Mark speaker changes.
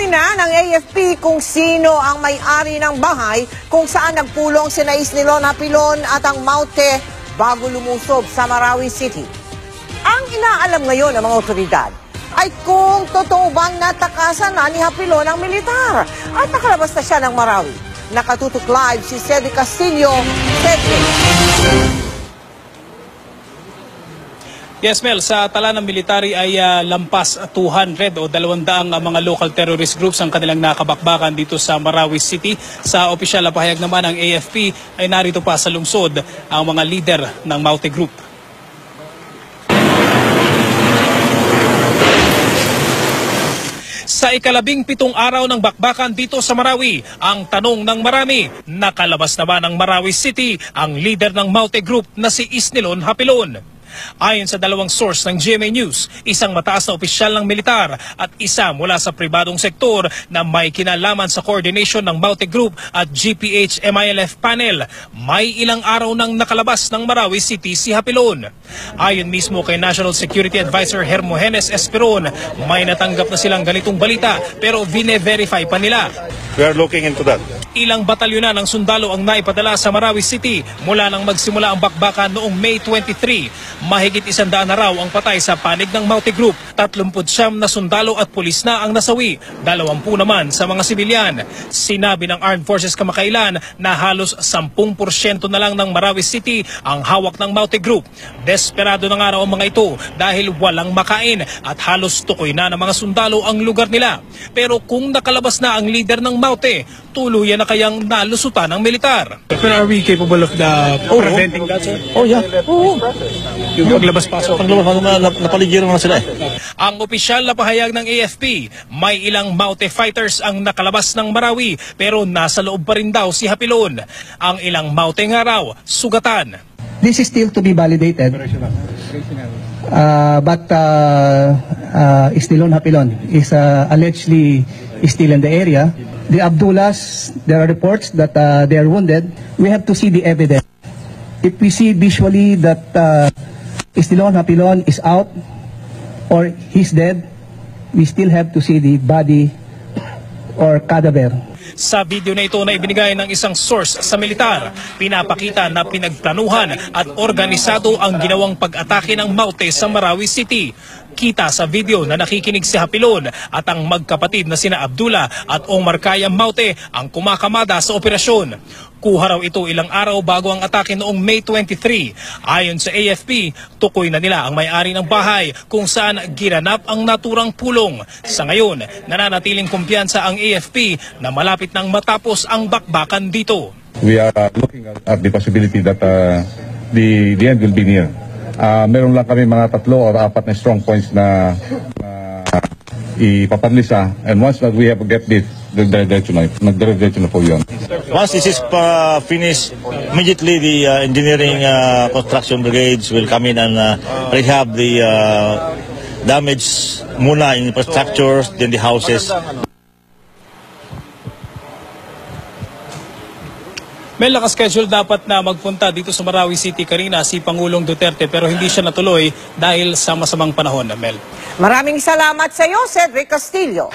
Speaker 1: Alamin na ng AFP kung sino ang may-ari ng bahay kung saan nagpulong sina Isnilon Hapilon at ang Maute bago lumusob sa Marawi City. Ang inaalam ngayon ng mga otoridad ay kung totoo bang natakasan na ni Hapilon ang militar at nakalabas na siya ng Marawi. Nakatutok live si Cedric Castillo. Cedric.
Speaker 2: Yes, Mel, sa tala ng military ay lampas 200 o 200 ang mga local terrorist groups ang kanilang nakabakbakan dito sa Marawi City. Sa opisyal na pahayag naman ng AFP ay narito pa sa lungsod ang mga leader ng Maute Group. Sa ika-17 araw ng bakbakan dito sa Marawi, ang tanong ng marami, nakalabas na ba ng Marawi City ang leader ng Maute Group na si Isnilon Hapilon? Ayon sa dalawang source ng GMA News, isang mataas na opisyal ng militar at isa mula sa pribadong sektor na may kinalaman sa coordination ng Maute Group at GPH-MILF panel, may ilang araw nang nakalabas ng Marawi City si Hapilon. Ayon mismo kay National Security Advisor Hermogenes Esperon, may natanggap na silang ganitong balita pero vine-verify pa nila.
Speaker 3: We are looking into that.
Speaker 2: Ilang batalyon na ng sundalo ang naipadala sa Marawi City mula nang magsimula ang bakbakan noong May 23. Mahigit 100 na raw ang patay sa panig ng Maute Group. 39 na sundalo at pulis na ang nasawi. 20 naman sa mga sibilyan. Sinabi ng Armed Forces kamakailan na halos 10% na lang ng Marawi City ang hawak ng Maute Group. Desperado na nga raw ang mga ito dahil walang makain at halos tukoy na ng mga sundalo ang lugar nila. Pero kung nakalabas na ang leader ng Maute, tuluyan na kayang nalusutan ng militar.
Speaker 4: But are we capable of preventing that, sir?
Speaker 5: Oh, yeah. Oo.
Speaker 4: Yung paglabas-pasok.
Speaker 5: Napaligiran na sila eh.
Speaker 2: Ang opisyal na pahayag ng AFP, may ilang Maute fighters ang nakalabas ng Marawi pero nasa loob pa rin daw si Hapilon. Ang ilang Maute nga raw, sugatan.
Speaker 6: This is still to be validated. But Isnilon Hapilon is allegedly still in the area. The Abdullahs, there are reports that they are wounded. We have to see the evidence. If we see visually that Isnilon Hapilon is out or he's dead, we still have to see the body or cadaver.
Speaker 2: Sa video na ito na ibinigay ng isang source sa militar, pinapakita na pinagplanuhan at organisado ang ginawang pag-atake ng Maute sa Marawi City. Kita sa video na nakikinig si Hapilon at ang magkapatid na sina Abdullah at Omar Kayam Maute ang kumakamada sa operasyon. Kuha raw ito ilang araw bago ang atake noong May 23. Ayon sa AFP, tukoy na nila ang may-ari ng bahay kung saan ginanap ang naturang pulong. Sa ngayon, nananatiling kumpiyansa ang AFP na malapit nang matapos ang bakbakan dito.
Speaker 3: We are looking at the possibility that the end will be near. Meron lang kami mga 3 o 4 na strong points na ipapanlisa, and once that we have get this, nagdiretso na po yun.
Speaker 5: Once this is finished, immediately the engineering construction brigades will come in and rehab the damage muna in infrastructures, then the houses.
Speaker 2: May nakaschedule dapat na magpunta dito sa Marawi City kanina si Pangulong Duterte pero hindi siya natuloy dahil sa masamang panahon, Mel.
Speaker 1: Maraming salamat sa iyo, Cedric Castillo.